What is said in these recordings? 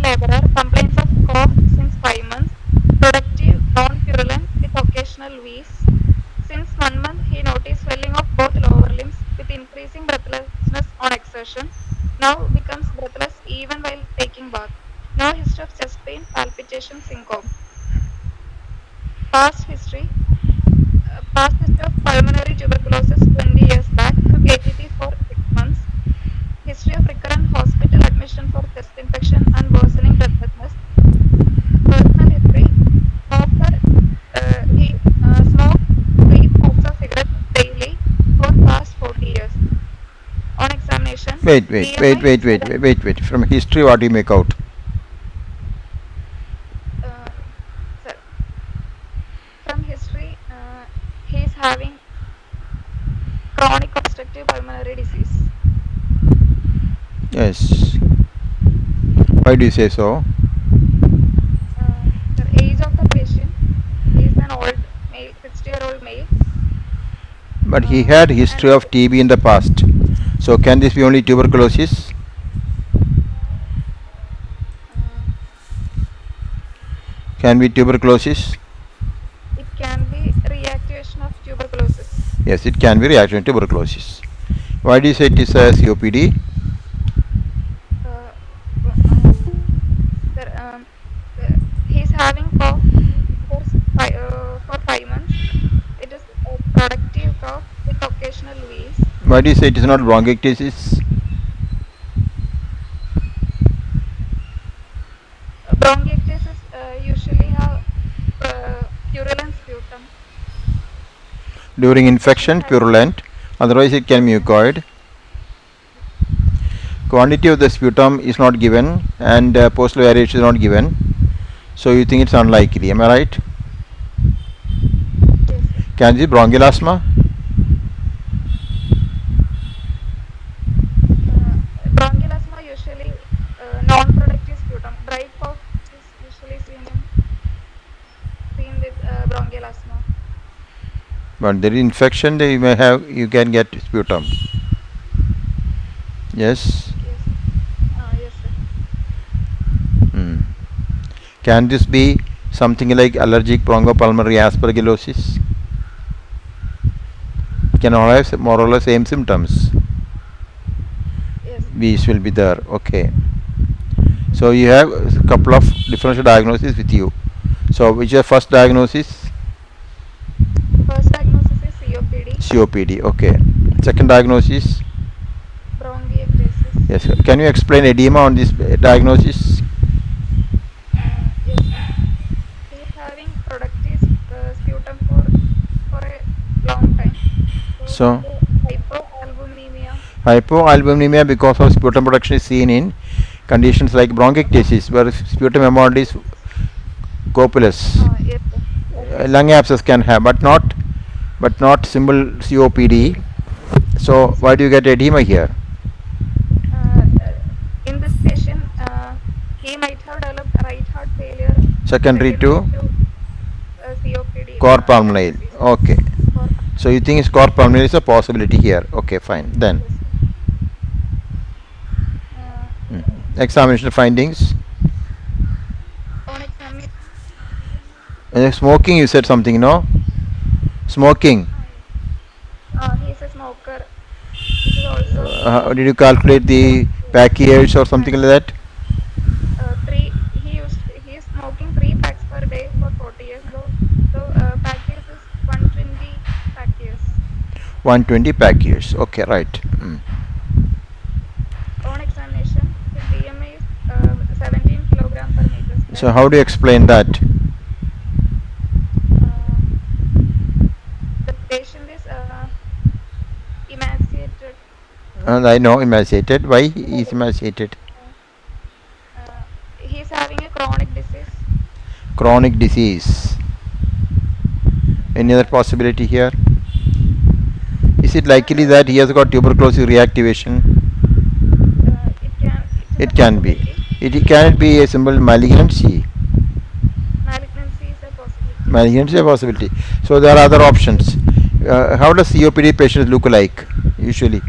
laborer, complains of cough since 5 months, productive, non-purulent with occasional wheeze. Since 1 month, he noticed swelling of both lower limbs with increasing breathlessness on exertion. Now becomes breathless even while taking bath. No history of chest pain, palpitation, syncope. Past history. Past history of pulmonary tuberculosis 20 years back. Took ATP for 6 months. History of recurrent hospital admission for chest infection and worsening breathlessness. Personal history. Smoker. He smoked 3 packs of cigarettes daily for past 40 years. On examination, Wait, wait, wait, BMI wait, wait, 7. wait, wait, wait. From history, what do you make out? Uh, Sir, from history, he is having chronic obstructive pulmonary disease. Yes. Why do you say so? Sir, age of the patient, he is an old male, 60-year-old male, But he had and history of TB in the past. So can this be only tuberculosis? uh, Can be tuberculosis? it can be reactivation of tuberculosis. Yes, it can be reaction to tuberculosis. Why do you say it is a COPD? Uh, Sir, he is having cough for 5 months. It is a productive cough with occasional wheeze. Why do you say it is not bronchiectasis? Bronchiectasis usually have purulent sputum. During He's infection, having purulent. Otherwise, it can be uh, mucoid. Quantity of the sputum is not given, and postal variation is not given. So you think it's unlikely. Am I right? yes, sir. Can it be bronchial asthma? Uh, Bronchial asthma usually non-productive sputum. Dry cough is usually seen with bronchial asthma. But there is infection. They may have. You can get sputum. Yes. Yes, yes, sir. Hmm. Can this be something like allergic bronchopulmonary aspergillosis? Can all have more or less same symptoms. Yes, These will be there. Okay. So you have a couple of differential diagnoses with you. So which is the first diagnosis? first diagnosis is COPD, COPD. Okay. Second diagnosis? bronchiectasis. Yes. Can you explain edema on this diagnosis? Yes, sir. He is having productive sputum for a long time. So due So to hypoalbuminemia, hypoalbuminemia because of sputum production is seen in conditions like bronchiectasis where sputum amount is copious. yes, sir. Okay, sir. Lung abscess can have, but not simple COPD. So Yes, why sir. do you get edema here? Uh, uh, in this patient, he might have developed right heart failure Secondary secondary to to COPD core lung pulmonale. disease. Okay. Or, So you think it's core pulmonale is a possibility here. Okay, fine. Then yes, sir. Uh, examination findings. on examination, Smoking, you said something, no? Smoking. yes. He is a smoker. It is also Did you calculate the pack years or something like that? three. He is smoking 3 packs per day for 40 years. Though pack years is 120 pack years. 120 pack years. Okay, right. On examination, his BMI is 17 kilogram per meter So square. how do you explain that? Uh, the patient is emaciated. And I know emaciated. Why he is emaciated? Uh, he is having a chronic disease. Chronic disease. Any other possibility here? Is it Sir, likely that he has got tuberculosis reactivation? it is a It can be. possibility. It can be a simple malignancy. Malignancy is a possibility. Malignancy is a possibility. So there are other options. How does COPD patients look like usually?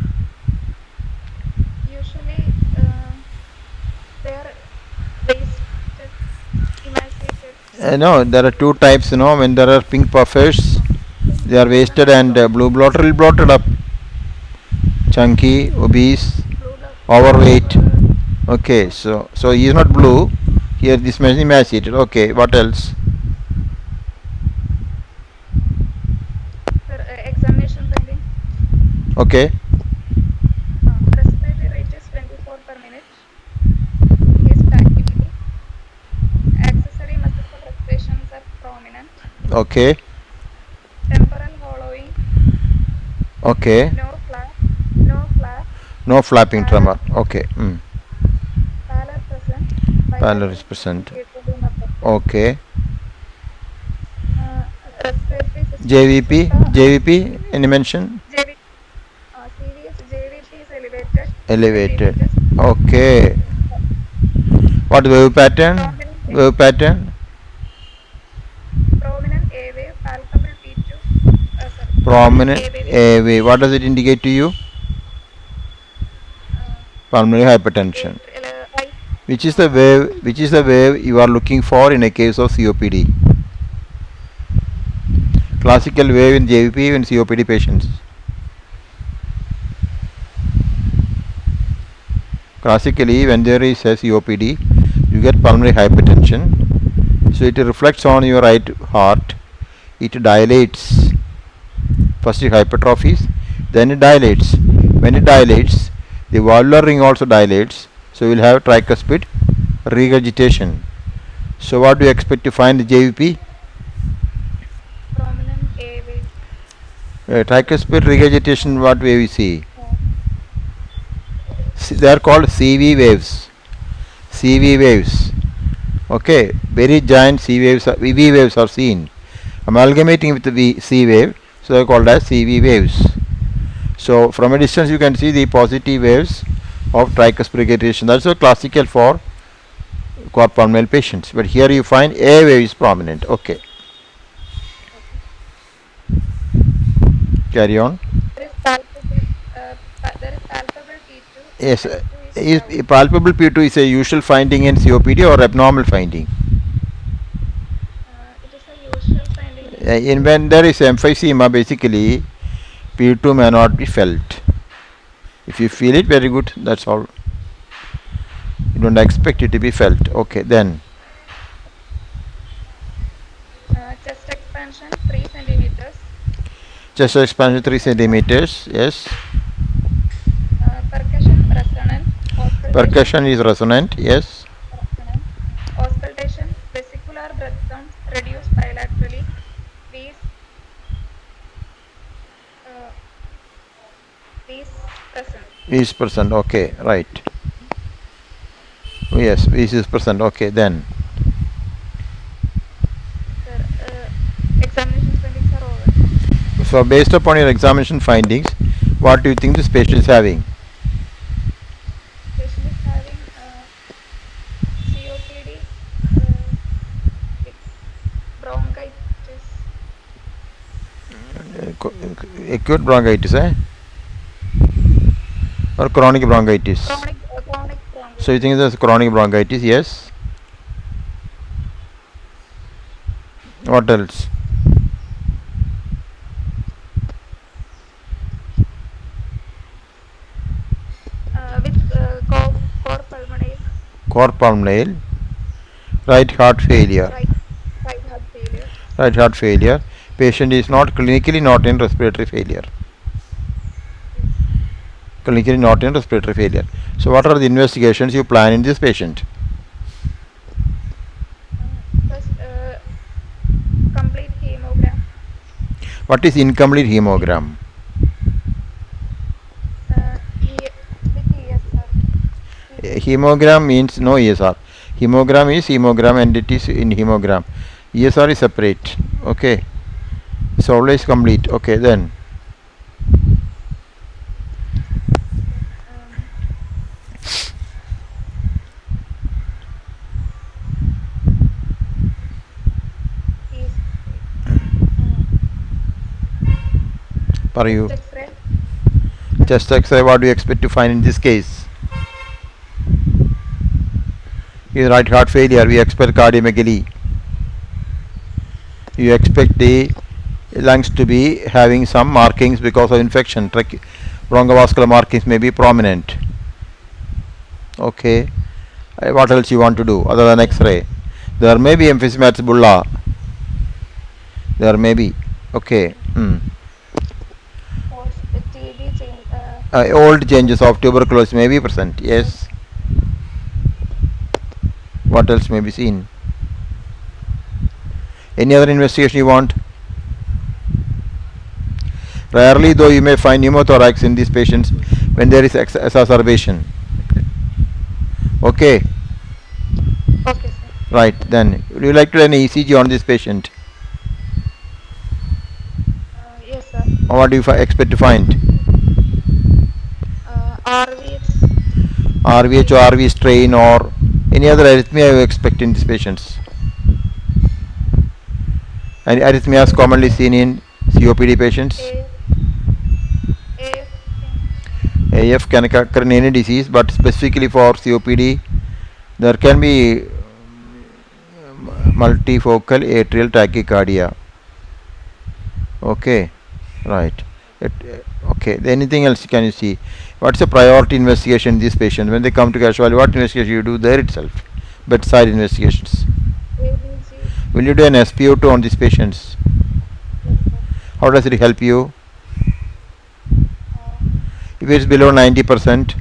Usually, they are waist No, there are two types. When there are pink puffers, they are wasted, and blue bloater will bloated up, chunky, obese, Blue blood, overweight. bloated. Okay, so he is not blue. Here this machine is emaciated. Okay, what else? Sir, examination findings. Okay, Respiratory rate is 24 per minute. His activity. Accessory muscles of respirations are prominent. okay, Temporal hollowing. okay. No flap. No flap. No flapping Pallor, tremor. Okay. pallor present. Pallor Bilateral is present. edema present. Okay. Uh, Respiratory system. JVP, JVP, any mention? JV, CVS JVP is elevated. Elevated. 20 meters. Okay. What wave pattern? Prominent, Wave pattern? prominent A wave, palpable P2. Sorry, prominent Prominent A wave is AV. What does it indicate to you? uh, Pulmonary hypertension. right. Which is the wave? Which is the wave you are looking for in a case of COPD? Classical wave in JVP in COPD patients. Classically, when there is a COPD, you get pulmonary hypertension. So it reflects on your right heart. It dilates. First it hypertrophies, then it dilates. When it dilates, the valvular ring also dilates. So you will have tricuspid regurgitation. So what do you expect to find in JVP? Prominent A wave. Tricuspid regurgitation, what wave you see? Uh, They are called CV waves. CV waves. Okay, very giant C waves, V waves are seen. Amalgamating with the C wave, so they are called as CV waves. So from a distance you can see the positive waves of tricuspid regurgitation. That's so classical for pulmonary patients. But here you find A wave is prominent. Okay, okay. carry on. There is palpable. There is palpable P2. Yes, S2 is is loud. palpable P2 is a usual finding in COPD or abnormal finding? It is a usual finding in In COPD. when there is emphysema, basically P2 may not be felt. If you feel it, very good. That's all. You don't expect it to be felt. Okay, then Chest expansion 3 centimeters. chest expansion 3 centimeters. Yes, Percussion resonant. Auscultation. percussion is resonant. Yes, Resonant. Auscultation. Vesicular breath sounds reduced bilaterally. Wheeze. Uh, wheeze present. is present. Okay, right. Yes, is present. Okay, then Sir, examination findings are over. so based upon your examination findings, what do you think this patient is having? Patient is having COPD. Uh, it's bronchitis. Acute bronchitis, or chronic bronchitis? Chronic So you bronchitis. think there's chronic bronchitis? Yes. What else? With core pulmonale. Core pulmonale, right heart failure. Right, right heart failure. Right heart failure. Patient is not clinically not in respiratory failure. Yes. Clinically not in respiratory failure. So what are the investigations you plan in this patient? First, complete hemogram. What is incomplete hemogram? With ESR. Hemogram means no ESR. Hemogram is hemogram and it is in hemogram. ESR is separate. Okay. So always complete. Okay, then Okay. Is for you. chest X-ray. Chest X-ray, what do you expect to find in this case? In right heart failure, we expect cardiomegaly. You expect the lungs to be having some markings because of infection. Bronchoscopy markings may be prominent. Okay. What else you want to do other than X-ray? There may be emphysematous bulla. There may be. Okay. What's the TB change? Old changes of tuberculosis may be present. Yes. What else may be seen? Any other investigation you want? Rarely, though, you may find pneumothorax in these patients when there is exacerbation. Okay. Okay, sir. Right. Then, would you like to do an ECG on this patient? Yes, sir. Or what do you expect to find? RVH RVH or strain. RV strain or any other arrhythmia you expect in these patients? And arrhythmias commonly AF, seen in COPD patients. AF, AF strain. AF can occur in any disease, but specifically for COPD, there can be multifocal atrial tachycardia. Okay, right. Okay, anything else can you see? What's the priority investigation in these patients? When they come to casualty, what investigation you do there itself? Bedside investigations. ABG. Will you do an SpO2 on these patients? Yes, sir. How does it help you? Uh, If it's below 90%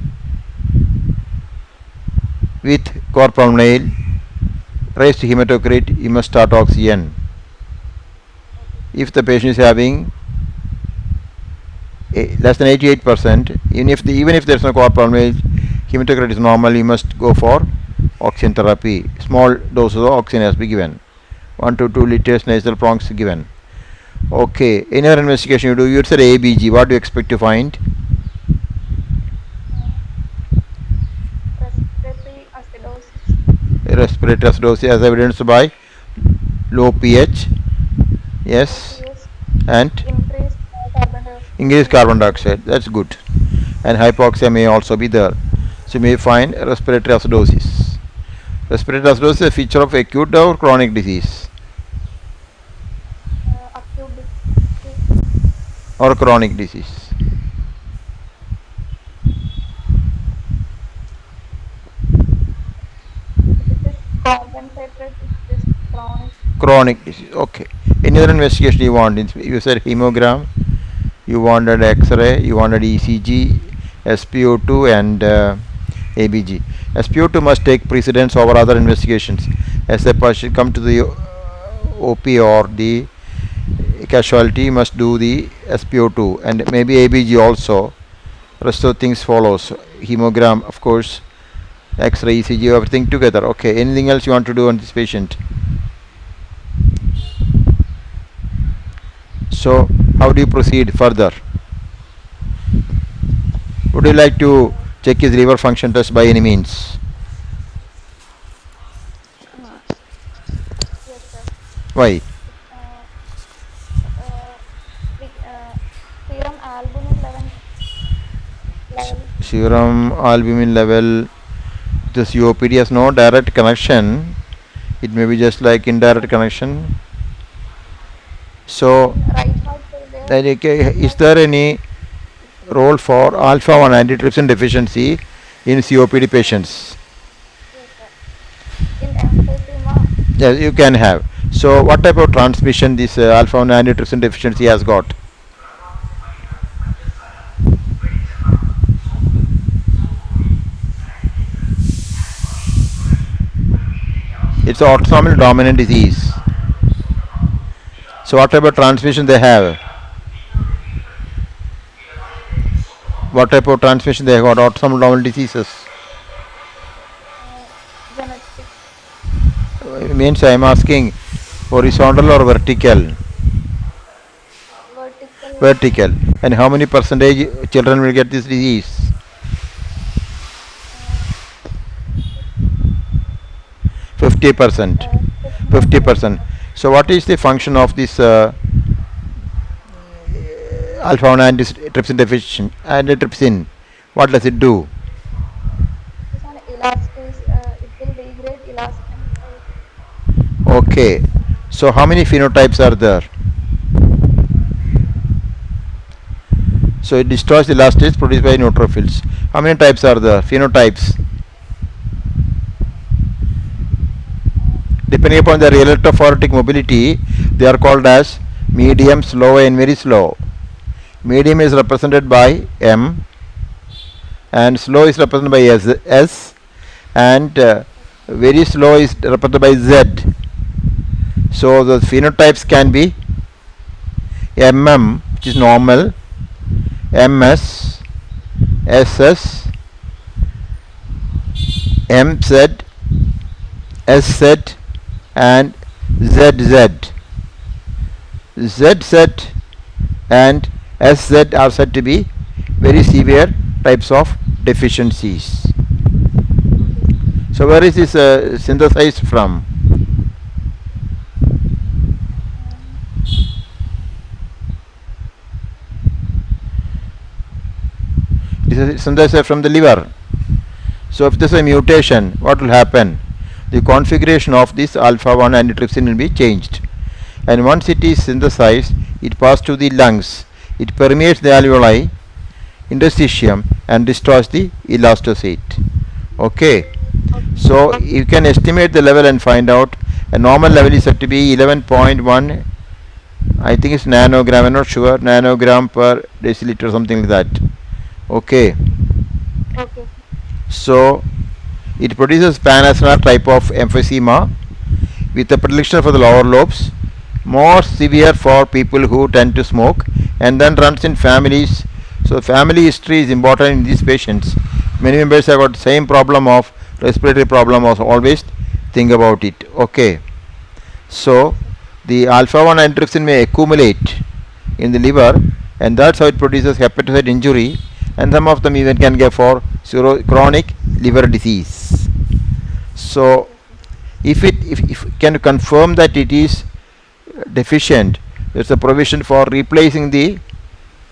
with core pulmonale, raised hematocrit, you must start oxygen. okay, sir. If the patient is having less than 88%, even if there's no core pulmonale, hematocrit is normal, you must go for oxygen therapy. Small doses of oxygen has to be given. 1 to 2 liters nasal prongs given. Okay, any other investigation you do, you said ABG. What do you expect to find? Uh, Respiratory acidosis. Respiratory acidosis as evidenced by low pH, Low yes, pH. and Increased carbon dioxide. increased carbon dioxide. That's good. And hypoxia may also be there. So you may find respiratory acidosis. Respiratory acidosis is a feature of acute or chronic disease Acute or chronic disease. if it is compensated, it is chronic. Chronic disease. Okay. Any other investigation you want? You said hemogram, you wanted X-ray, you wanted ECG, SpO2, and ABG. SpO2 must take precedence over other investigations. As a patient come to the OP or the casualty, must do the SpO2 and maybe ABG also. Rest of things follows. Hemogram, of course, X-ray, ECG, everything together. Okay. Anything else you want to do on this patient? So, how do you proceed further? Would you like to Uh, check his liver function test by any means? uh, yes, sir. Why? It, uh, serum albumin level. Serum albumin level. The COPD has no direct connection. It may be just like indirect connection. So, In right heart failure, is like there any role for alpha 1 antitrypsin deficiency in COPD patients? yes, sir. In emphysema, Yes, you can have. So, what type of transmission this alpha 1 antitrypsin deficiency has got? It's autosomal dominant disease. So, what type of transmission they have? What type of transmission they have got? Autosomal dominant diseases. genetic, Means I am asking horizontal or vertical? vertical, Vertical. And how many percentage children will get this disease? uh, 50%. 15%. 50%. So what is the function of this alpha 1 antitrypsin deficient antitrypsin? What does it do? It is an elastase. It will degrade elastin. Okay. So how many phenotypes are there? So it destroys the elastase produced by neutrophils. How many types are there? Phenotypes. Depending upon their electrophoretic mobility, they are called as medium, slow, and very slow. Medium is represented by M, and slow is represented by S, and very slow is represented by Z. So the phenotypes can be MM, which is normal, MS, SS, MZ, SZ, and ZZ. ZZ and SZ are said to be very severe types of deficiencies. Okay, sir. So where is this synthesized from? Um, This is synthesized from the liver. So if there is a mutation, what will happen? The configuration of this alpha 1 antitrypsin will be changed, and once it is synthesized, it passes to the lungs. It permeates the alveoli, interstitium, and destroys the elastocyte. Okay, so okay, you can estimate the level and find out. A normal level is said to be 11.1, I think it's nanogram, I'm not sure, nanogram per deciliter, something like that. Okay, okay, sir. so it produces panacenar type of emphysema with a predilection for the lower lobes, more severe for people who tend to smoke, and then runs in families. So family history is important in these patients. Many members have got same problem of respiratory problem, also always think about it. Okay, Okay, so sir. the alpha 1 antitrypsin may accumulate in the liver, and that's how it produces hepatocyte injury, and some of them even can get for chronic liver disease. So Okay, sir. if can confirm that it is deficient, there's a provision for replacing the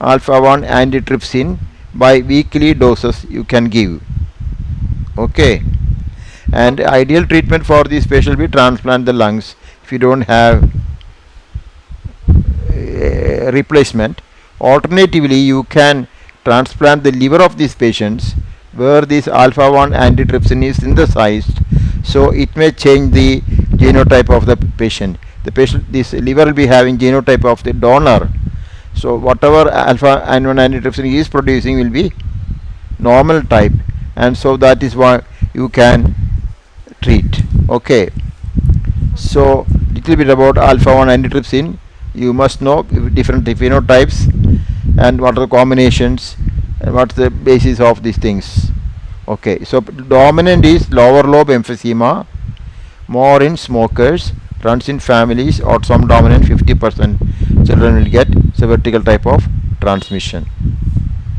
alpha 1 antitrypsin by weekly doses you can give. Okay, and Okay, sir. ideal treatment for this patient will be transplant the lungs if you don't have replacement. Alternatively, you can transplant the liver of these patients where this alpha 1 antitrypsin is synthesized, so it may change the genotype of the patient. The patient, this liver will be having genotype of the donor, so whatever alpha 1 antitrypsin is producing will be normal type, and so that is why you can treat. Okay, Okay, so little bit about alpha 1 antitrypsin. You must know different phenotypes and what are the combinations and what's the basis of these things. Okay, so dominant is lower lobe emphysema, more in smokers, runs in families, or some dominant 50% children will get vertical type of transmission.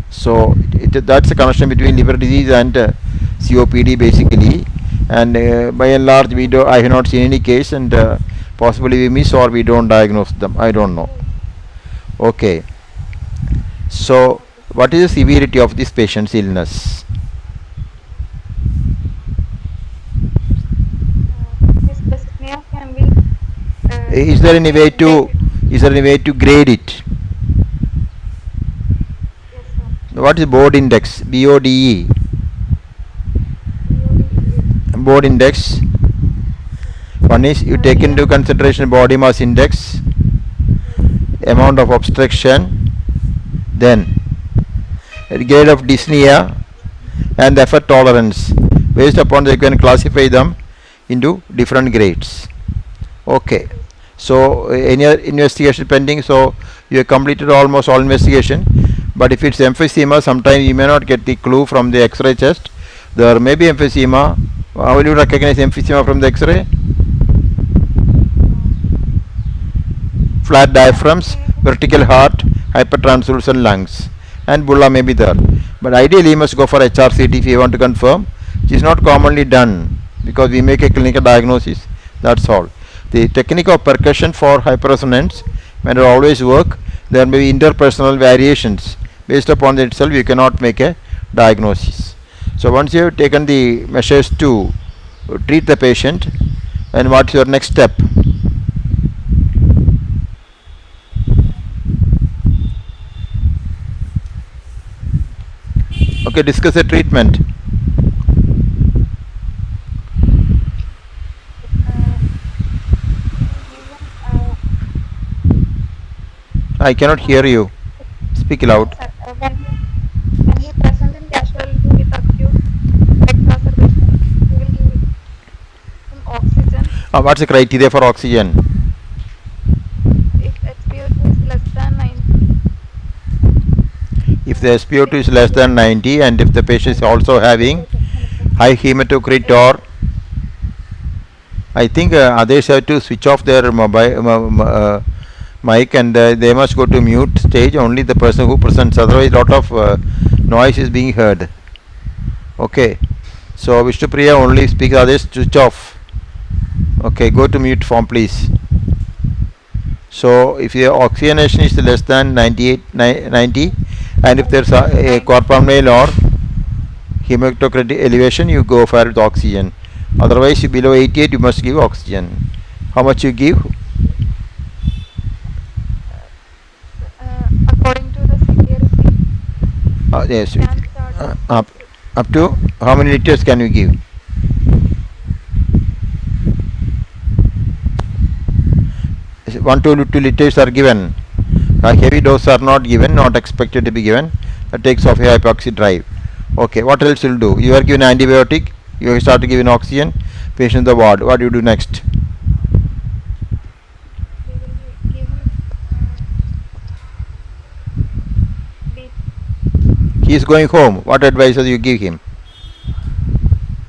So that's the connection between liver disease and COPD basically, and by and large I have not seen any case, and possibly we miss or we don't diagnose them, I don't know. Okay, so okay, sir. what is the severity of this patient's illness? His dyspnea can be Is there any way to grade. grade it? Yes, sir. What is board index? BODE. BOD. Board index. One is you take Yeah. into consideration body mass index, Yes. amount of obstruction, then grade of dyspnea, and the effort tolerance. Based upon that, you can classify them into different grades. Okay. Okay. So any other investigation pending? So you have completed almost all investigation. But if it's emphysema, sometimes you may not get the clue from the X-ray chest. There may be emphysema. How will you recognize emphysema from the X-ray? Uh, Flat diaphragms, X-ray. vertical heart, hypertranslucent lungs, and bulla may be there. But ideally, you must go for HRCT if you want to confirm, which is not commonly done because we make a clinical diagnosis. That's all. The technique of percussion for hyperresonance may not always work. There may be interpersonal variations. Based upon that itself, you cannot make a diagnosis. So once you have taken the measures to treat the patient, and what's your next step? Okay, discuss the treatment. We will give him I cannot hear uh, you. Speak loud. sir, when he present in casualty with acute exacerbation, we will give him oxygen. What's the criteria for oxygen? If SpO2 is less than 90, If the SpO2 they is will less give than 90 and if the patient is also having high hematocrit, yes, or I think others have to switch off their mic, and they must go to mute stage, only the person who presents, otherwise lot of noise is being heard. Okay, so Vishnupriya only speak, others switch off. Okay, go to mute form please. So if your oxygenation is less than 98 90, and if there's a 90. corpuscle or hematocrit elevation, you go for with oxygen. Otherwise below 88 you must give oxygen. How much you give? According to the severity, Yes, can start uh, with up 2. up to how many liters can you give? 1 to 2 liters are given. Heavy dose are not given, not expected to be given. That takes off your hypoxia drive. Okay, what else you'll do? You are given antibiotic, you start giving oxygen, patient in the ward. What do you do next? We will give him B. He is going home. What advice you give him?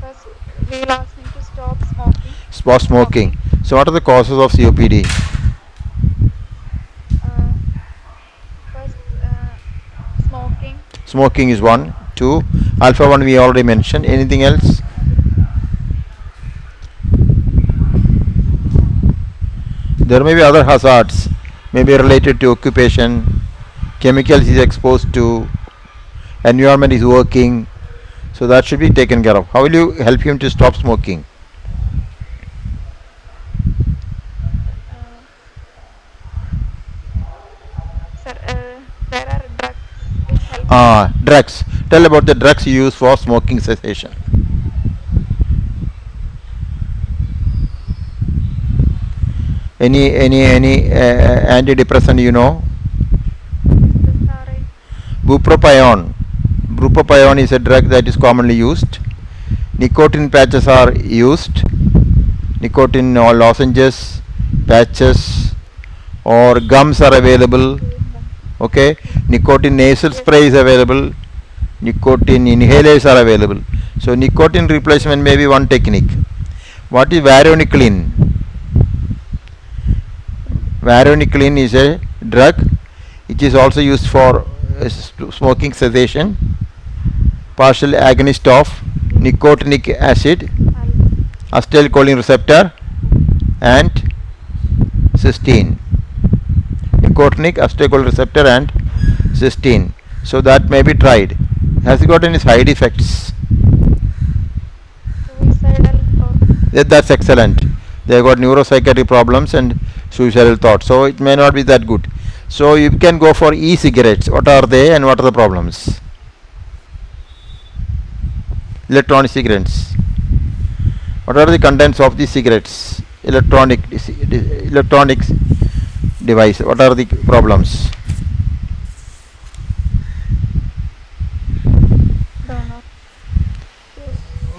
First, we will ask him to stop smoking. Stop smoking. Smoking. So what are the causes of COPD? Uh, First, smoking. Smoking is one. Two, alpha 1 we already mentioned. Anything else? There may be other hazards, maybe related to occupation, chemicals is exposed to, environment is working. So that should be taken care of. How will you help him to stop smoking? Uh, Sir, there are drugs which help him. Drugs. Tell about the drugs you use for smoking cessation. Any antidepressant you know? SSRI. Bupropion. Bupropion is a drug that is commonly used. Nicotine patches are used. Nicotine or lozenges, patches, or gums are available. Okay, nicotine nasal Yes, spray is available. Nicotine inhalers are available. So nicotine replacement may be one technique. What is varenicline? Varenicline is a drug which is also used for smoking cessation. Partial agonist of nicotinic acid, acetylcholine receptor, and cysteine. Nicotinic, acetylcholine receptor, and cysteine. So that may be tried. Has it got any side effects? suicidal thoughts. Yeah, that's excellent. They have got neuropsychiatric problems and suicidal thoughts. So it may not be that good. So you can go for e-cigarettes. What are they and what are the problems? Electronic cigarettes. What are the contents of the cigarettes? Electronics device. What are the problems? Don't know.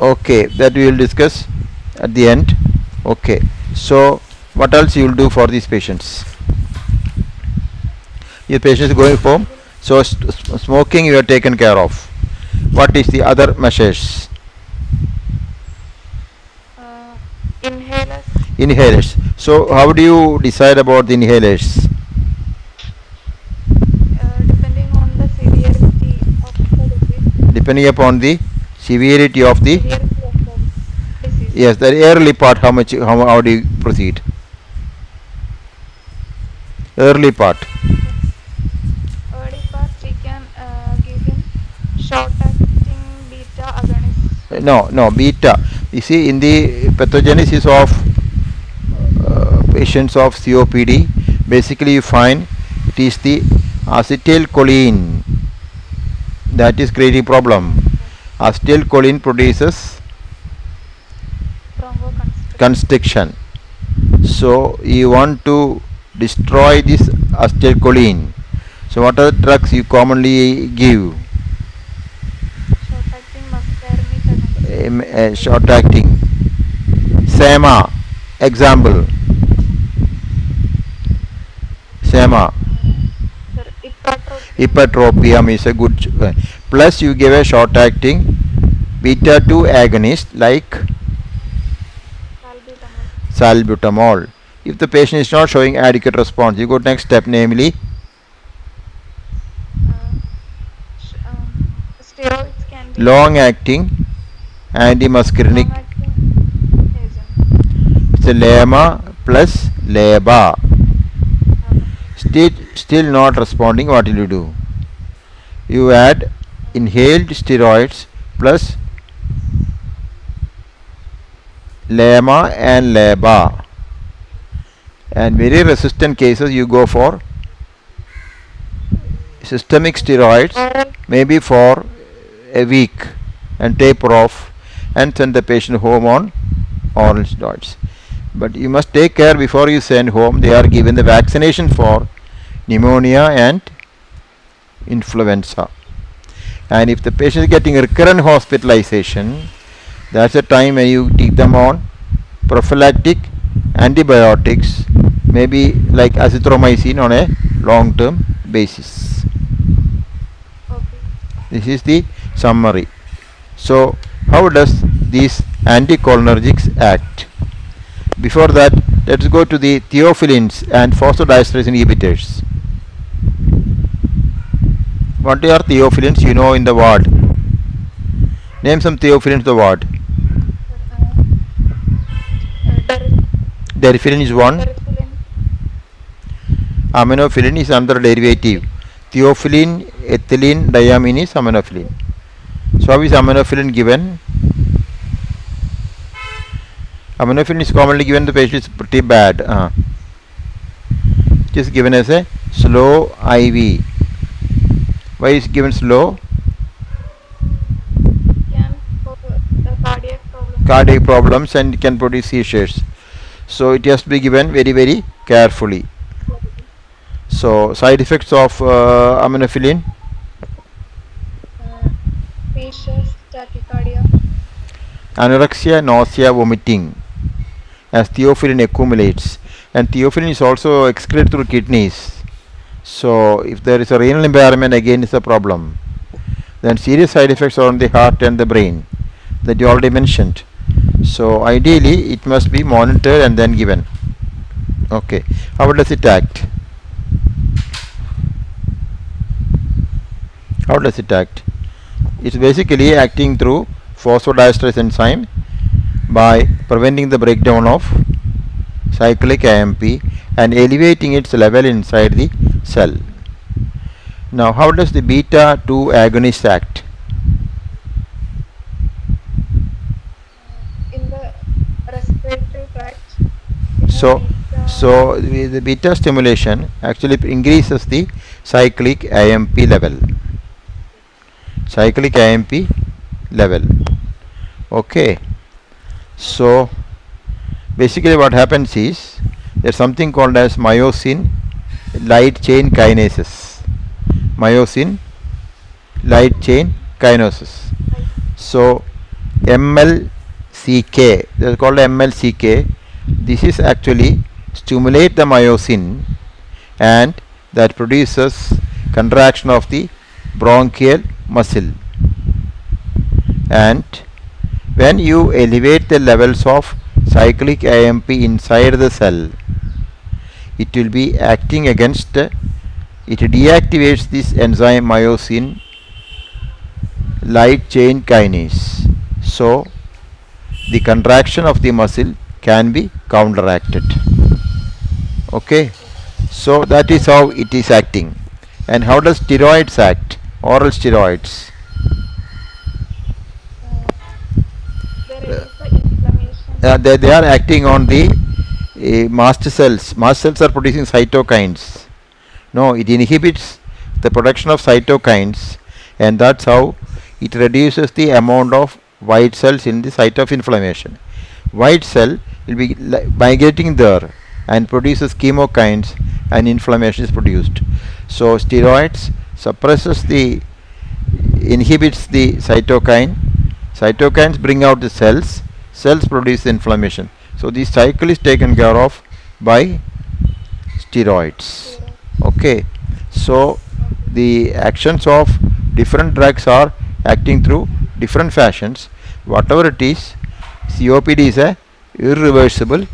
Okay, that we will discuss at the end. Okay, so what else you will do for these patients? Your patient is going We home, will so smoking you have taken care of. What is the other measures? uh, inhalers. Inhalers. So how do you decide about the inhalers? Depending on the severity of the disease. Depending upon the severity of the, Severity of the disease. yes, the early part, how do you proceed? Early part. Early part, we can give him short-acting beta agonists. No, beta. You see, in the pathogenesis of patients of COPD, basically you find it is the acetylcholine That is creating problem. Acetylcholine produces bronchoconstriction. constriction. So you want to destroy this acetylcholine. So what are the drugs you commonly give? Short acting muscarinic agonist. Short acting. SEMA. Example. SEMA. Sir, ipratropium, Ipratropium is a good. Plus you give a short acting beta 2 agonist like salbutamol. salbutamol. If the patient is not showing adequate response, you go to next step, namely Uh, Steroids can be long acting antimuscarinic. long acting agent. It's a LAMA plus LABA. Still not responding. What will you do? You add inhaled steroids plus LAMA and LABA. And very resistant cases, you go for systemic steroids, Oral maybe for a week, and taper off and send the patient home on oral steroids. But you must take care before you send home. They are given the vaccination for pneumonia and influenza. And if the patient is getting recurrent hospitalization, that's the time when you take them on prophylactic antibiotics, maybe like azithromycin on a long term basis. okay. This is the summary. So, how does these anticholinergics act? Before that, let's go to the theophylline and phosphodiesterase inhibitors. What are theophylline you know in the ward? Name some theophylline in the ward. Sir, derif- Deriphyllin is one. deriphyllin, Aminophylline is another derivative. Theophylline, ethylene, diamine is aminophylline. So how is aminophylline given? Aminophylline is commonly given to the patient is pretty bad. It is given as a slow IV. Why is it given slow? can cause cardiac problems. Cardiac problems and can produce seizures. So it has to be given very carefully. Slowly. So side effects of aminophylline: Uh, seizures, tachycardia. anorexia, nausea, vomiting, as theophylline accumulates. And theophylline is also excreted through kidneys. So if there is a renal impairment, again is a problem. Then serious side effects are on the heart and the brain that you already mentioned. So ideally it must be monitored and then given. Okay, how does it act? How does it act? It's basically acting through phosphodiesterase enzyme by preventing the breakdown of cyclic AMP and elevating its level inside the cell. Now, how does the beta 2 agonist act? In the respiratory tract, it has So, beta. so the beta stimulation actually increases the cyclic AMP level. Cyclic AMP level. Okay. So, basically what happens is there's something called as myosin light chain kinases. Myosin light chain kinases. So MLCK, they are called MLCK. This is actually stimulate the myosin and that produces contraction of the bronchial muscle. And when you elevate the levels of cyclic AMP inside the cell, it will be acting against, it deactivates this enzyme myosin light chain kinase. So the contraction of the muscle can be counteracted. Okay, so that is how it is acting. And how does steroids act? Oral steroids. Uh, they reduce the inflammation. They are acting on the mast cells. Mast cells are producing cytokines. No, it inhibits the production of cytokines and that's how it reduces the amount of white cells in the site of inflammation. White cell will be migrating there and produces chemokines, and inflammation is produced. So steroids suppresses the inhibits the cytokine. Cytokines bring out the cells. Cells produce inflammation. So the cycle is taken care of by steroids. Steroid. Okay. So Okay. the actions of different drugs are acting through different fashions. Whatever it is, COPD is a irreversible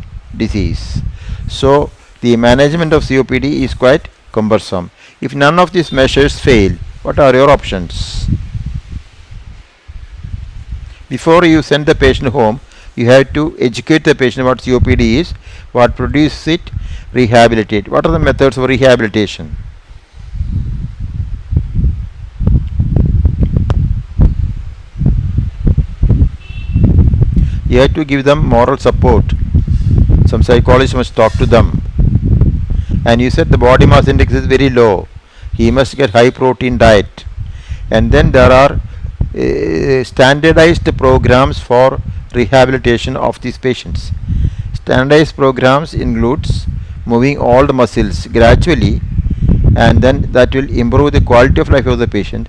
disease. So the management of COPD is quite cumbersome. If none of these measures fail, what are your options? Before you send the patient home, you have to educate the patient what COPD is, what produces it, rehabilitate. What are the methods of rehabilitation? You have to give them moral support. Some psychologist must talk to them. And you said the body mass index is very low. He must get high protein diet. And then there are standardized programs for rehabilitation of these patients. Standardized programs includes moving all the muscles gradually, and then that will improve the quality of life of the patient.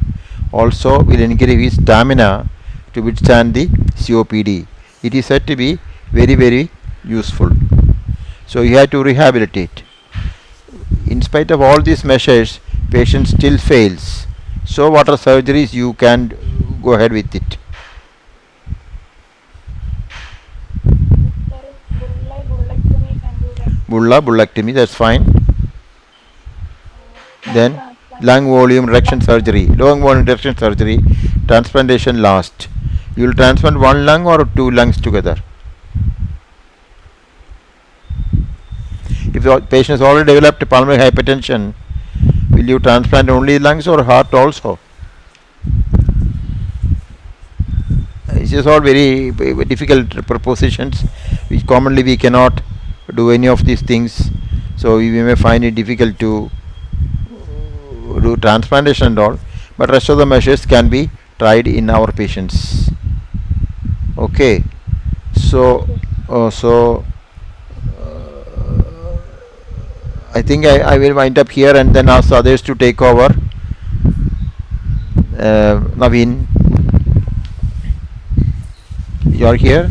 Also will increase his stamina to withstand the COPD. It is said to be very very useful. So you have to rehabilitate. In spite of all these measures, patient still fails. So what are surgeries you can go ahead with it? If there is bullectomy can do that. Bullectomy, that's fine. Lung Then transplant. lung volume reduction Lung. surgery, lung volume reduction surgery, transplantation last. You will transplant one lung or two lungs together. If the patient has already developed pulmonary hypertension, will you transplant only lungs or heart also? This is all very difficult propositions which commonly we cannot do any of these things. So we may find it difficult to do transplantation and all, but rest of the measures can be tried in our patients. Okay. So Okay. so I think I will wind up here and then ask others to take over. Naveen, you are here.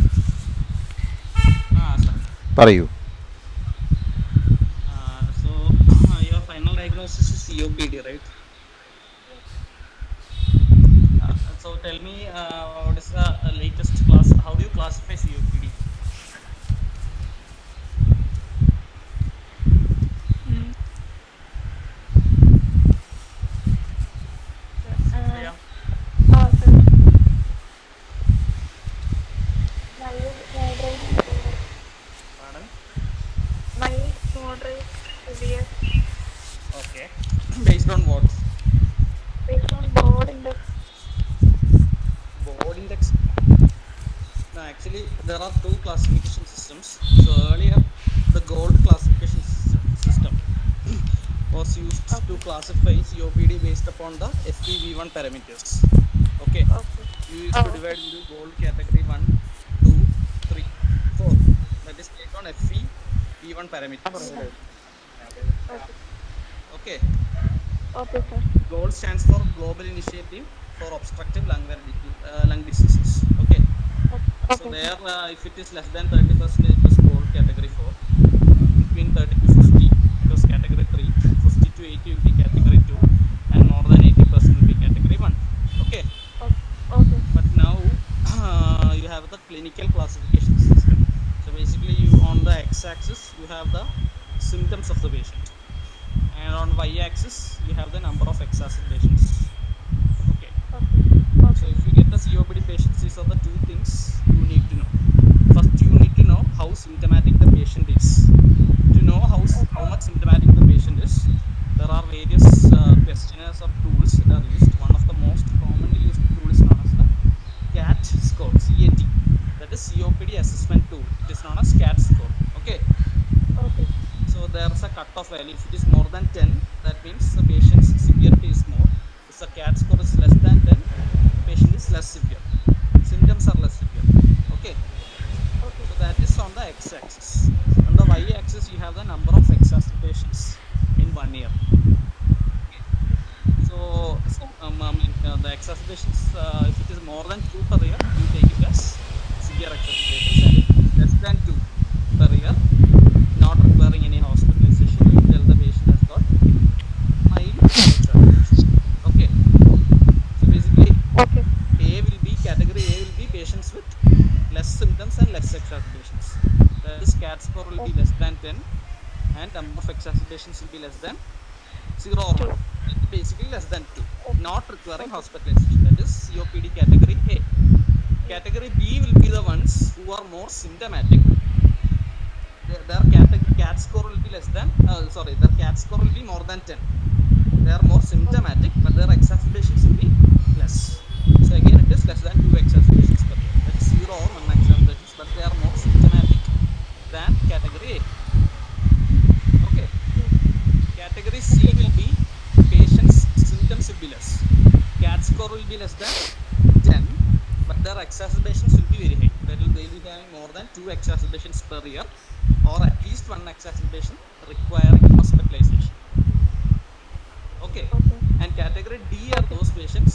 Sir. പറയൂ. So your final diagnosis is COPD, right? Yes. So tell me, what is the latest class? How do you classify COPD? Mm. Uh, Yeah, sir. Mild, moderate, severe. pardon. Mild, moderate, severe. Okay. Based on what? Based on broad index. Board index. No, actually, there are two classification systems. So earlier, the gold classification system was used to Okay. classify COPD based upon the FEV1 parameters. Okay. Okay. You used to Oh, divide okay. into gold category 1, 2, 3, 4. That is based on FE V1 parameters. Okay. Okay. Okay, sir. Gold stands for Global Initiative for Obstructive Lung Diseases. Okay. So Okay, sir. there, if it is less than 30%, it is gold category 4. Between 30 to 50, it was category 3. 50 to 80 will be category 2. And more than 80% will be category 1. Okay. Okay. Okay. But now you have the clinical classification system. So basically, you on the x-axis you have the symptoms of the patient, and on y-axis you have the number of exacerbations. Okay. Okay. So Okay. if you get the COPD patients, these are the two things you need to know. First, you need to know how symptomatic the patient is. To know how Okay. much symptomatic the patient is, there are various questionnaires or tools that are used. One of the most commonly used tool is known as the CAT score, CAT. That is COPD assessment tool. It is known as CAT score. Okay. Okay. So there's a cutoff value. If it is more than 10, that means the patient's severity is more. If if the CAT score is less than 10, the patient is less severe. Symptoms are less severe. Okay. Okay. So that is on the x-axis. On the y-axis, you have the number of exacerbations in 1 year. Okay. So the exacerbations, if it is more than 2 per year, you take it as severe exacerbations, and if it is less than 2 per year, not requiring any hospitalization, you tell the patient has got mild exacerbation. Okay. So basically, Okay. category A will be patients with less symptoms and less exacerbations. That is, CAT score will be less than 10, and number of exacerbations will be less than 0 or 1. Two. That is basically less than 2, Okay. not requiring Okay. hospitalization. That is COPD category A. Yeah. Category B will be the ones who are more symptomatic. Their CAT score will be less than, their CAT score will be more than 10. They are more Okay. symptomatic, but their exacerbations will be less. So again, it is less than 2 exacerbations per year. That is 0 or 1 exacerbations, but they are more symptomatic than category A. Okay. Category C Okay, will sir. be patients' symptoms will be less. CAT score will be less than 10, but their exacerbations will be very high. They'll be having more than 2 exacerbations per year, or at least 1 exacerbation requiring hospitalization. Okay. Okay. And category D are Okay. those patients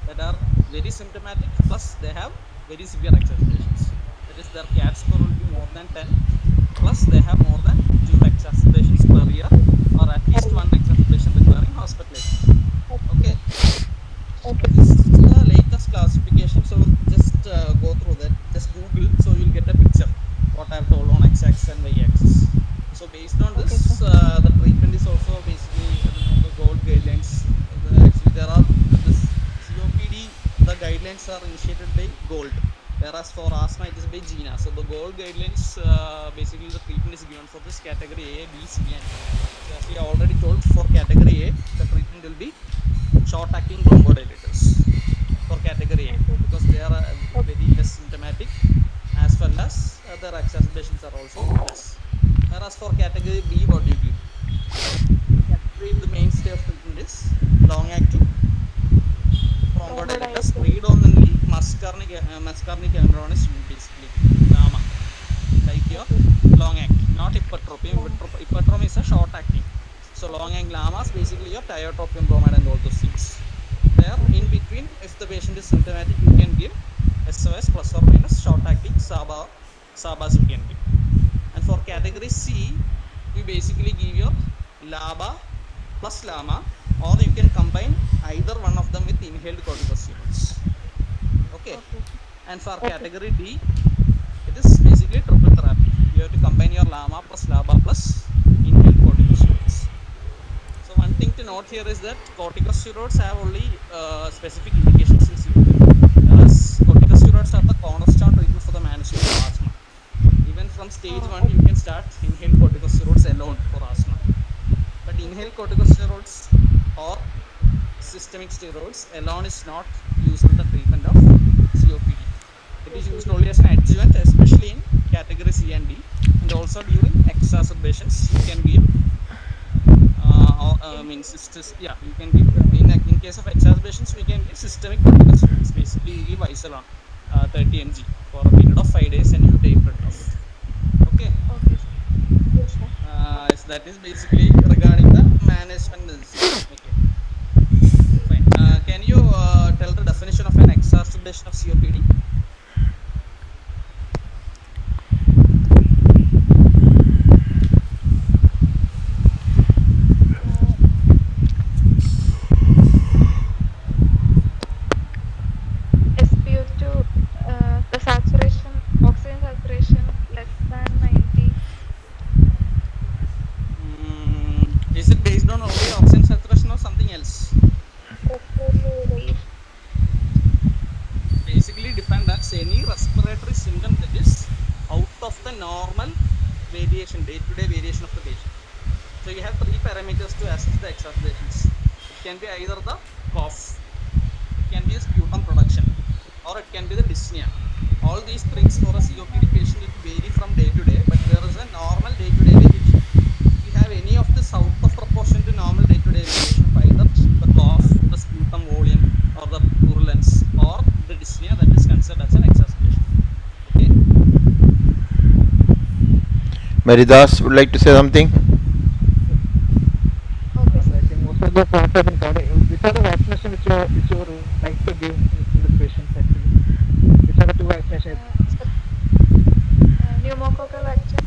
that are very symptomatic, plus they have very severe exacerbations. That is, their CAT score will be more than 10, plus they have more than 2 exacerbations per year, or at least 1 exacerbation requiring hospitalization. Okay. So Okay. this is the latest classification. So just go through that. Just Google, so you'll get a picture what I've told on x-axis and y-axis. So based on Okay, sir. this, the treatment is also basically the gold guidelines. Actually, there are this COPD. The guidelines are initiated by gold, whereas for asthma it is by GINA. So the gold guidelines, basically the treatment is given for this category A, B, C, and D. So as we already told, for category A, the treatment will be short-acting bronchodilators for category A, Okay. because they are Okay. very less symptomatic, as well as their exacerbations are also less. Whereas for category B, what do you give? Category, the mainstay of treatment is long-acting bronchodilators, Bronchodilator. predominantly muscarinic is basically LAMA, like your Okay. long-acting, not ipratropium. Long. Ipratropium is a short-acting. So long-acting LAMAs, basically your tiotropium bromide and all those things. There, Okay. in between, if the patient is symptomatic, you can give SOS plus or minus short-acting SABAs you can give. And for Okay. category C, you basically give your LABA plus LAMA, or you can combine either one of them with inhaled corticosteroids. Okay. Okay. And for Okay. category D, it is basically triple therapy. You have to combine your LAMA plus LABA plus inhaled corticosteroids. So one thing to note here is that corticosteroids have only specific indications in COPD, whereas corticosteroids are the cornerstone treatment for the management of asthma. Even from stage 1, you Okay. can start inhaled corticosteroids alone for asthma. But Okay. inhaled corticosteroids or systemic steroids alone is not used in the treatment of COPD. It is used COPD. only as an adjuvant, especially in category C and D, and also during exacerbations. You can give, Inhaled. yeah, you can give, in case of exacerbations, we can give systemic corticosteroids. Basically, you give Isolon, 30 mg for a period of 5 days, and you take blood off. Okay. Okay, sir. Yes, sir. So that is basically regarding the management medicine. Okay, fine. Can you tell the definition of an exacerbation of COPD? Uh, SpO2, the saturation, oxygen saturation less than 90. Is it based on only oxygen saturation or something else? Respiratory rate. Basically defined as any respiratory symptom that is out of the normal variation, day-to-day variation of the patient. So you have 3 parameters to assess the exacerbations. It can be either the cough, it can be a sputum production, or it can be the dyspnea. All these things for a COPD patient will vary from day to day, but there is a normal day-to-day variation. If you have any of this out of proportion to normal day-to-day variation of either the cough, the sputum Maridas would like to say something? Okay, sir. I think most of the points have been covered. Which are the vaccinations which you would like to give in the patients actually? Which are the two vaccinations? Sir, pneumococcal vaccine,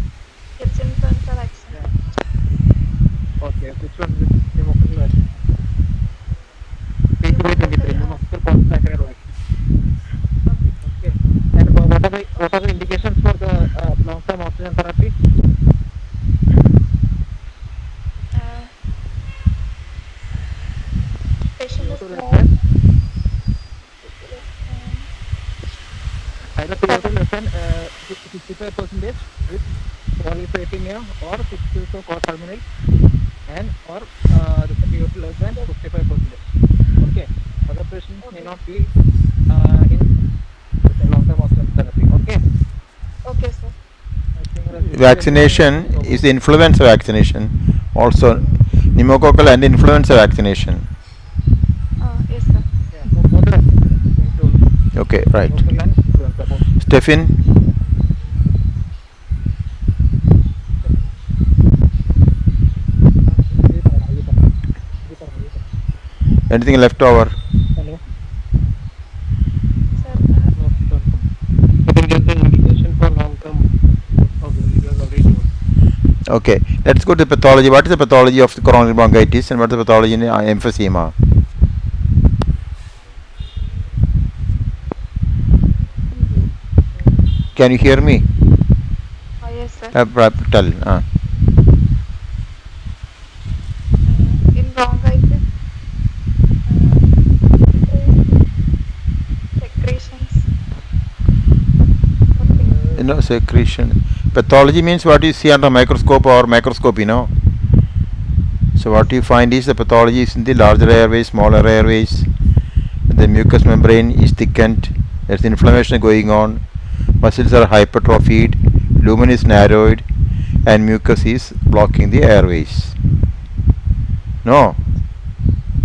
kids influenza vaccine. Yeah. Okay. Which one with pneumococcal vaccine? Pneumococcal, P323 pneumococcal polysaccharide vaccine. okay. Okay. And what are the indications for the long-term oxygen therapy? Uh, Patient CO2 is less more than less than either CO2 7. less than 65% with polycythemia or fistula of cor terminal and or the CO2 less than Yes. 55%. Okay. Other patients may Okay. not be in the long-term oxygen therapy. Okay. Okay, sir. I think Rajni is Vaccination going is the influenza vaccination. Also, pneumococcal and influenza vaccination. Yes, sir. yeah, both the vaccines being told Okay, right. pneumococcal and influenza both. Stephen, anything left over? Hello. Sir, No, sir. I think just the indication for long-term you have already told. Okay, let's go to pathology. What is the pathology of the coronary bronchitis and what is the pathology in emphysema? Can you hear me? yes, sir. Tell. In bronchitis, uh, secretions, nothing. Secretion. Pathology means what you see under microscope or microscope, you know. So what Yes, you sir. find is the pathology is in the larger airways, smaller airways. The mucous membrane is thickened. There's inflammation going on. Muscles are hypertrophied. Lumen is narrowed, and mucus is blocking the airways. No.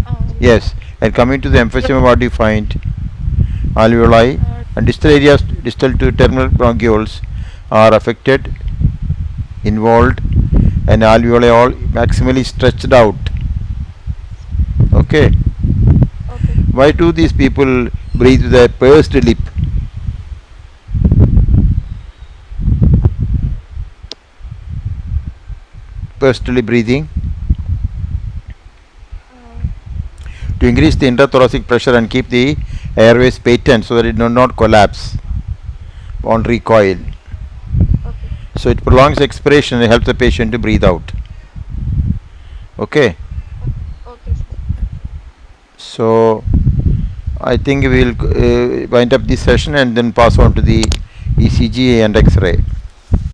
Yes, sir. Yes. And coming to the Yes, emphysema, sir. what do you find? Alveoli Uh, and distal areas, distal to terminal bronchioles are affected, involved, and alveoli all maximally stretched out. Okay. okay. Why do these people breathe with a pursed lip? Pursed lip breathing Uh, to increase the intrathoracic pressure and keep the airways patent so that it do not collapse on recoil. okay. So it prolongs expiration and helps the patient to breathe out. Okay. Okay, sir. So I think we will wind up this session and then pass on to the ECG and X-ray.